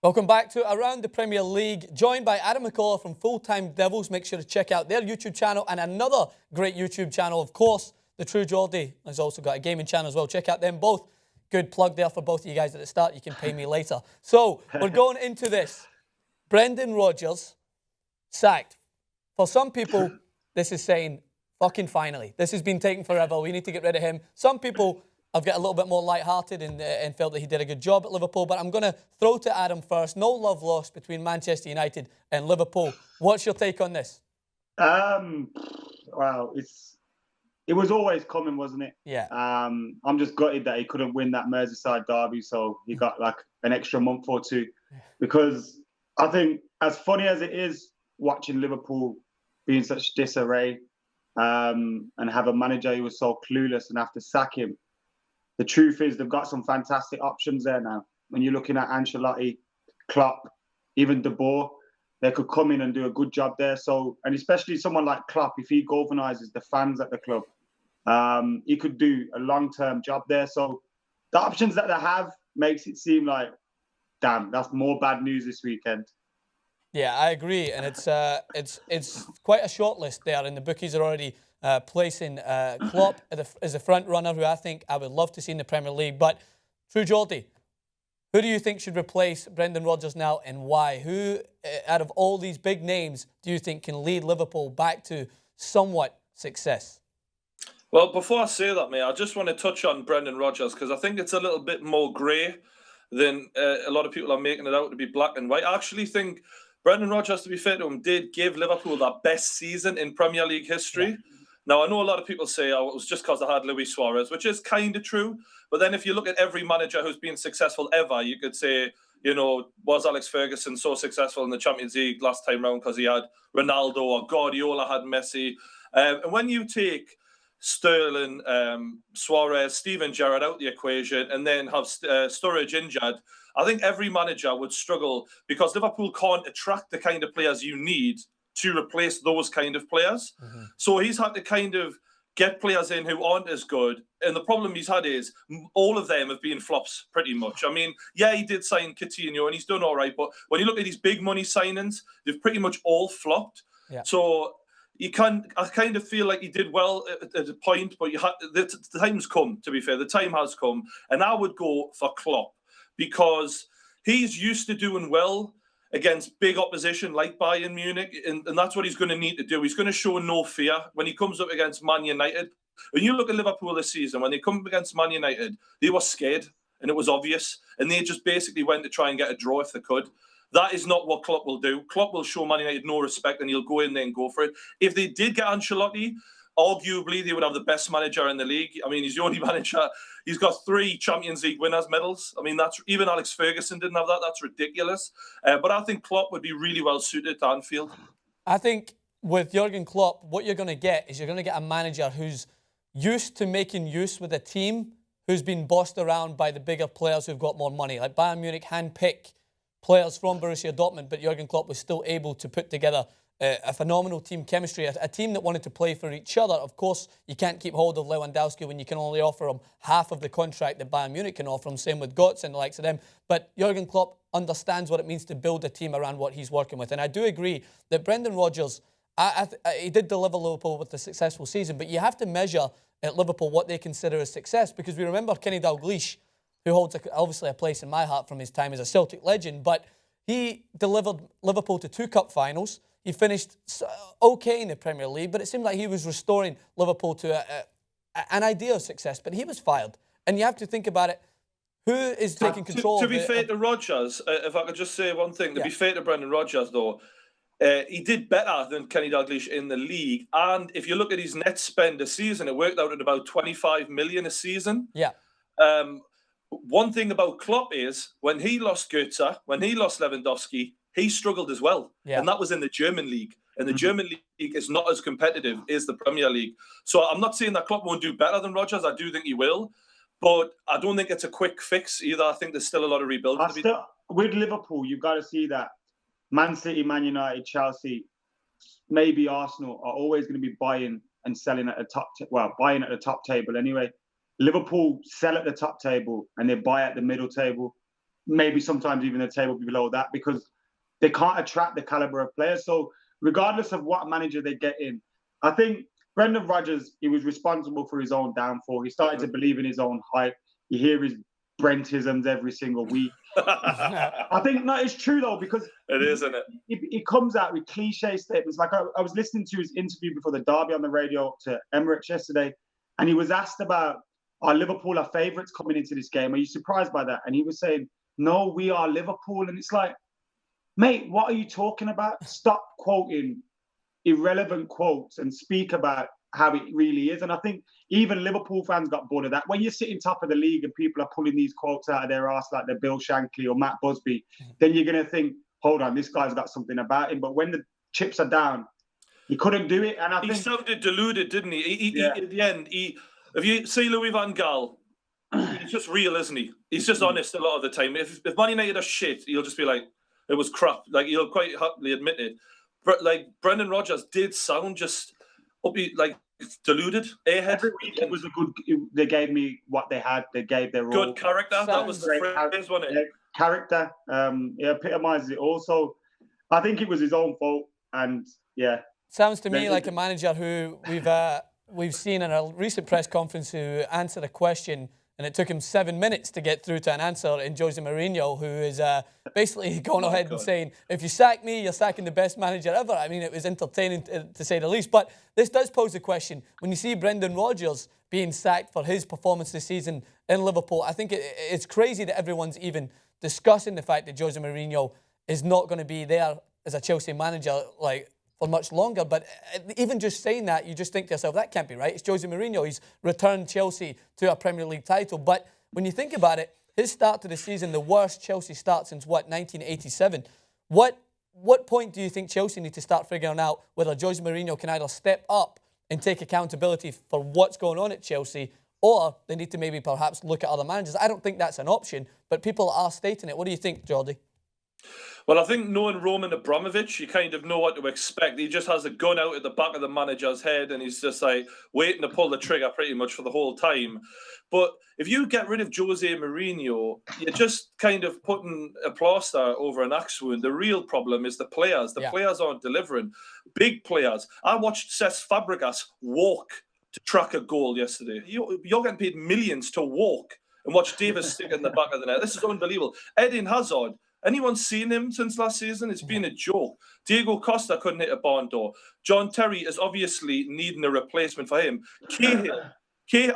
Welcome back to Around the Premier League, joined by Adam McCullough from Full Time Devils. Make sure to check out their YouTube channel and another great YouTube channel, of course, The True Geordie has also got a gaming channel as well. Check out them both. Good plug there for both of you guys at the start. You can pay me later. So, we're going into this. Brendan Rodgers sacked. For some people, this is saying, fucking finally. This has been taking forever. We need to get rid of him. Some people have got a little bit more light-hearted and felt that he did a good job at Liverpool. But I'm going to throw to Adam first. No love lost between Manchester United and Liverpool. What's your take on this? Well, it was always coming, wasn't it? Yeah. I'm just gutted that he couldn't win that Merseyside derby, so he got like an extra month or two. Because I think, as funny as it is watching Liverpool be in such disarray and have a manager who was so clueless and have to sack him, the truth is they've got some fantastic options there now. When you're looking at Ancelotti, Klopp, even De Boer, they could come in and do a good job there. So, and especially someone like Klopp, if he galvanizes the fans at the club, he could do a long-term job there. So the options that they have makes it seem like, damn, that's more bad news this weekend. Yeah, I agree, and it's quite a short list there, and the bookies are already placing Klopp as a front runner, who I think I would love to see in the Premier League. But True Geordie, who do you think should replace Brendan Rodgers now, and why? Who, out of all these big names, do you think can lead Liverpool back to somewhat success? Well, before I say that, mate, I just want to touch on Brendan Rodgers because I think it's a little bit more grey than a lot of people are making it out to be black and white. I actually think Brendan Rodgers, to be fair to him, did give Liverpool their best season in Premier League history. Yeah. Now, I know a lot of people say, oh, it was just because they had Luis Suarez, which is kind of true. But then if you look at every manager who's been successful ever, you could say, you know, was Alex Ferguson so successful in the Champions League last time round because he had Ronaldo, or Guardiola had Messi? And when you take Sterling, Suarez, Steven Gerrard out the equation, and then have Sturridge injured, I think every manager would struggle because Liverpool can't attract the kind of players you need to replace those kind of players. Mm-hmm. So he's had to kind of get players in who aren't as good. And the problem he's had is all of them have been flops pretty much. I mean, yeah, he did sign Coutinho and he's done all right. But when you look at these big money signings, they've pretty much all flopped. Yeah. So I kind of feel like he did well at a point, but the time's come, to be fair. The time has come. And I would go for Klopp because he's used to doing well against big opposition like Bayern Munich, and that's what he's going to need to do. He's going to show no fear when he comes up against Man United. When you look at Liverpool this season, when they come up against Man United, they were scared, and it was obvious, and they just basically went to try and get a draw if they could. That is not what Klopp will do. Klopp will show Man United no respect, and he'll go in there and go for it. If they did get Ancelotti, arguably they would have the best manager in the league. I mean, he's the only manager. He's got 3 Champions League winners' medals. I mean, that's even Alex Ferguson didn't have that. That's ridiculous. But I think Klopp would be really well suited to Anfield. I think with Jurgen Klopp, what you're going to get is you're going to get a manager who's used to making use with a team who's been bossed around by the bigger players who've got more money. Like Bayern Munich handpick players from Borussia Dortmund, but Jurgen Klopp was still able to put together a phenomenal team chemistry, a team that wanted to play for each other. Of course, you can't keep hold of Lewandowski when you can only offer him half of the contract that Bayern Munich can offer him. Same with Götze and the likes of them. But Jurgen Klopp understands what it means to build a team around what he's working with. And I do agree that Brendan Rodgers, he did deliver Liverpool with a successful season, but you have to measure at Liverpool what they consider as success, because we remember Kenny Dalglish, who holds obviously a place in my heart from his time as a Celtic legend, but he delivered Liverpool to 2 cup finals. He finished okay in the Premier League, but it seemed like he was restoring Liverpool to an idea of success. But he was fired. And you have to think about it. Who is taking control to be fair to Rodgers, if I could just say one thing. To be fair to Brendan Rodgers, though, he did better than Kenny Dalglish in the league. And if you look at his net spend a season, it worked out at about 25 million a season. Yeah. One thing about Klopp is when he lost Götze, when he lost Lewandowski, he struggled as well. Yeah. And that was in the German league. And the German league is not as competitive as the Premier League. So I'm not saying that Klopp won't do better than Rodgers. I do think he will. But I don't think it's a quick fix either. I think there's still a lot of rebuilding to be done. With Liverpool, you've got to see that Man City, Man United, Chelsea, maybe Arsenal are always going to be buying and selling at the top. Buying at the top table anyway. Liverpool sell at the top table and they buy at the middle table. maybe sometimes even the table below that, because they can't attract the caliber of players. So regardless of what manager they get in, I think Brendan Rodgers, he was responsible for his own downfall. He started to believe in his own hype. You hear his Brentisms every single week. I think, no, it's true though, because it is, isn't it? It comes out with cliche statements. Like I was listening to his interview before the derby on the radio to Emirates yesterday, and he was asked about, are Liverpool our favourites coming into this game? Are you surprised by that? And he was saying, no, we are Liverpool. And it's like, mate, what are you talking about? Stop quoting irrelevant quotes and speak about how it really is. And I think even Liverpool fans got bored of that. When you're sitting top of the league and people are pulling these quotes out of their arse like they're Bill Shankly or Matt Busby, then you're going to think, hold on, this guy's got something about him. But when the chips are down, he couldn't do it. And I think he sounded deluded, didn't he? He at the end, if you see Louis van Gaal, he's just real, isn't he? He's just honest a lot of the time. If Man United are shit, he'll just be like, it was crap. Like, he'll quite happily admit it. But like, Brendan Rodgers did sound just like deluded, airhead. Every week it was a good. They gave me what they had. They gave their good all. character. That was the phrase, wasn't it? Character. Epitomizes it. Also, I think it was his own fault. And yeah, sounds to me like a manager who we've seen in a recent press conference who answered a question, and it took him 7 minutes to get through to an answer, in Jose Mourinho, who is basically going ahead and saying, if you sack me, you're sacking the best manager ever. I mean, it was entertaining to say the least. But this does pose a question. When you see Brendan Rodgers being sacked for his performance this season in Liverpool, I think it's crazy that everyone's even discussing the fact that Jose Mourinho is not going to be there as a Chelsea manager, like, for much longer. But even just saying that, you just think to yourself, that can't be right. It's Jose Mourinho. He's returned Chelsea to a Premier League title. But when you think about it, his start to the season, the worst Chelsea start since, 1987. What point do you think Chelsea need to start figuring out whether Jose Mourinho can either step up and take accountability for what's going on at Chelsea, or they need to maybe perhaps look at other managers? I don't think that's an option, but people are stating it. What do you think, Jordy? Well, I think knowing Roman Abramovich, you kind of know what to expect. He just has a gun out at the back of the manager's head, and he's just like waiting to pull the trigger pretty much for the whole time. But if you get rid of Jose Mourinho, you're just kind of putting a plaster over an axe wound. The real problem is the players. The players aren't delivering. Big players. I watched Cesc Fabregas walk to track a goal yesterday. You're getting paid millions to walk and watch Davis stick in the back of the net. This is unbelievable. Eden Hazard. Anyone seen him since last season? It's been a joke. Diego Costa couldn't hit a barn door. John Terry is obviously needing a replacement for him. Cahill.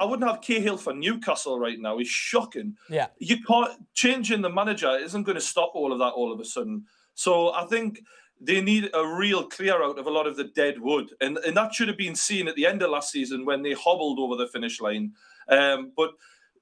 I wouldn't have Cahill for Newcastle right now. He's shocking. Yeah. You can't, changing the manager isn't going to stop all of that all of a sudden. So I think they need a real clear out of a lot of the dead wood. And that should have been seen at the end of last season when they hobbled over the finish line. But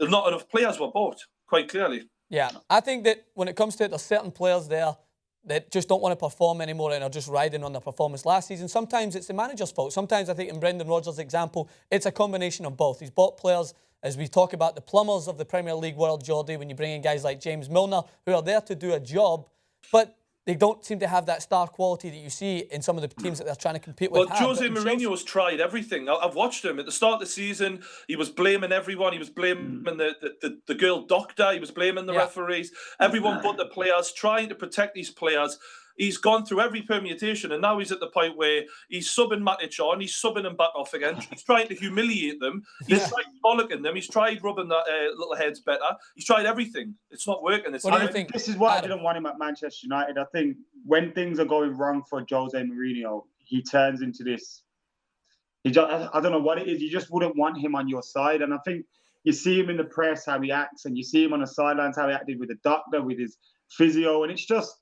not enough players were bought, quite clearly. Yeah, I think that when it comes to it, there's certain players there that just don't want to perform anymore and are just riding on their performance last season. Sometimes it's the manager's fault. Sometimes I think in Brendan Rodgers' example, it's a combination of both. He's bought players, as we talk about, the plumbers of the Premier League world, Jordy, when you bring in guys like James Milner, who are there to do a job, but they don't seem to have that star quality that you see in some of the teams that they're trying to compete with. Well, Jose Mourinho's tried everything. I've watched him. At the start of the season, he was blaming everyone. He was blaming the girl doctor. He was blaming the referees. Everyone but the players, trying to protect these players. He's gone through every permutation, and now he's at the point where he's subbing Matic on, he's subbing him back off again. He's trying to humiliate them. He's tried bollocking them. He's tried rubbing that little heads better. He's tried everything. It's not working. What do you think? This is why I didn't want him at Manchester United. I think when things are going wrong for Jose Mourinho, he turns into this. I don't know what it is. You just wouldn't want him on your side. And I think you see him in the press, how he acts, and you see him on the sidelines, how he acted with the doctor, with his physio. And it's just,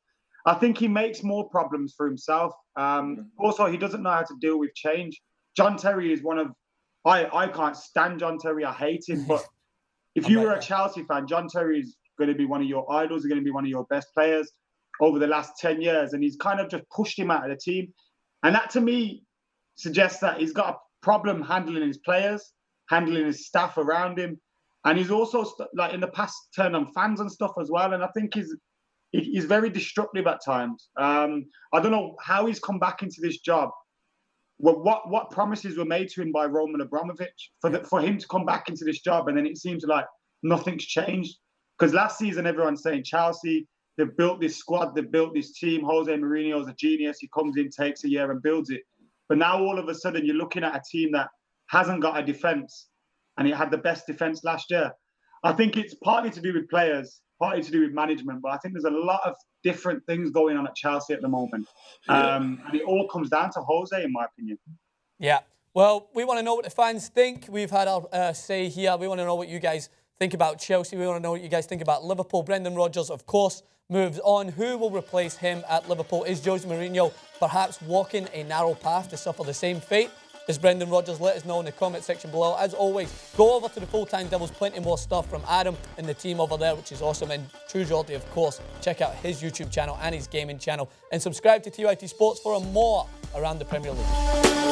I think he makes more problems for himself. Also, he doesn't know how to deal with change. John Terry is one of... I can't stand John Terry. I hate him. But if you were a Chelsea fan, John Terry is going to be one of your idols. He's going to be one of your best players over the last 10 years. And he's kind of just pushed him out of the team. And that, to me, suggests that he's got a problem handling his players, handling his staff around him. And he's also, like, in the past, turned on fans and stuff as well. And I think he's very destructive at times. I don't know how he's come back into this job. Well, what promises were made to him by Roman Abramovich for him to come back into this job, and then it seems like nothing's changed. Because last season, everyone's saying Chelsea, they've built this squad, they've built this team. Jose Mourinho's a genius. He comes in, takes a year and builds it. But now all of a sudden, you're looking at a team that hasn't got a defence, and it had the best defence last year. I think it's partly to do with players, partly to do with management, but I think there's a lot of different things going on at Chelsea at the moment. And it all comes down to Jose, in my opinion. Yeah. Well, we want to know what the fans think. We've had our say here. We want to know what you guys think about Chelsea. We want to know what you guys think about Liverpool. Brendan Rodgers, of course, moves on. Who will replace him at Liverpool? Is Jose Mourinho perhaps walking a narrow path to suffer the same fate as Brendan Rodgers? Let us know in the comment section below. As always, go over to the Full-Time Devils. Plenty more stuff from Adam and the team over there, which is awesome. And True Jordy, of course, check out his YouTube channel and his gaming channel. And subscribe to TYT Sports for more around the Premier League.